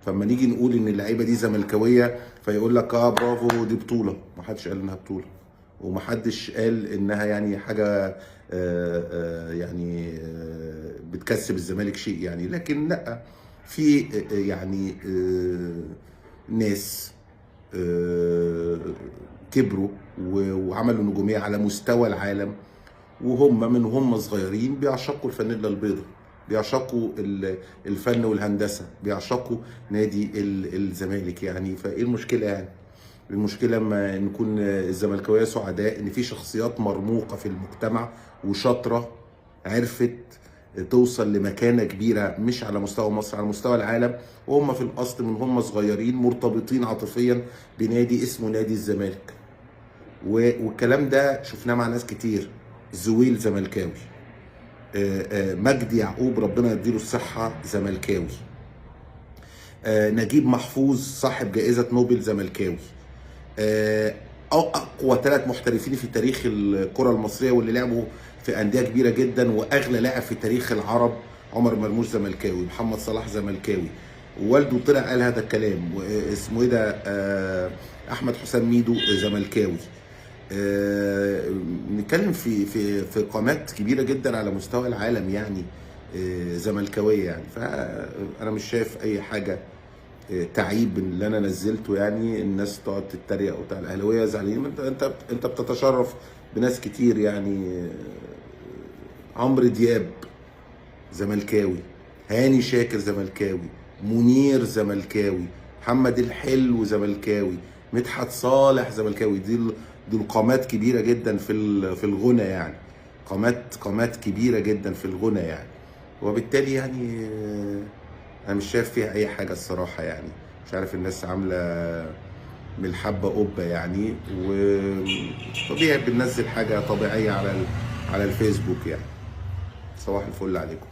فلما نيجي نقول ان اللعيبه دي زملكاويه فيقول لك اه برافو دي بطوله. ما حدش قال انها بطوله، ومحدش قال انها يعني حاجه يعني بتكسب الزمالك شيء يعني. لكن لا، في يعني ناس كبروا وعملوا نجوميه على مستوى العالم، وهم من هم صغيرين بيعشقوا الفانيلا البيضاء، بيعشقوا الفن والهندسه، بيعشقوا نادي الزمالك يعني. فايه المشكله يعني؟ المشكله لما نكون الزملكاويه سعداء ان في شخصيات مرموقه في المجتمع وشاطره عرفت توصل لمكانه كبيره، مش على مستوى مصر، على مستوى العالم، وهم في الاصل من هم صغيرين مرتبطين عاطفيا بنادي اسمه نادي الزمالك. والكلام ده شفناه مع ناس كتير. زويل زملكاوي، مجدي يعقوب ربنا يديله الصحه زملكاوي، نجيب محفوظ صاحب جائزه نوبل زملكاوي، اقوى 3 محترفين في تاريخ الكره المصريه واللي لعبوا في انديه كبيره جدا، واغلى لاعب في تاريخ العرب عمر مرموش زملكاوي، محمد صلاح زملكاوي، ووالده طلع قال هذا الكلام، واسمه ايه ده احمد حسام ميدو زملكاوي. نتكلم في قامات كبيره جدا على مستوى العالم يعني زملكاويه يعني. فانا مش شايف اي حاجه تعيب اللي انا نزلته يعني. الناس تقعد تتريق وبتاع، الاهلاويه زعلانين. انت بتتشرف بناس كتير يعني. عمرو دياب زملكاوي، هاني شاكر زملكاوي، منير زملكاوي، محمد الحلو زملكاوي، مدحت صالح زملكاوي. دول قامات كبيره جدا في الغنى يعني، قامات كبيره جدا في الغنى يعني. وبالتالي يعني انا مش شايف فيها اي حاجه الصراحه يعني. مش عارف الناس عامله من الحبه قبه يعني، وطبيعي بننزل حاجه طبيعيه على الفيسبوك يعني. صباح الفل عليكم.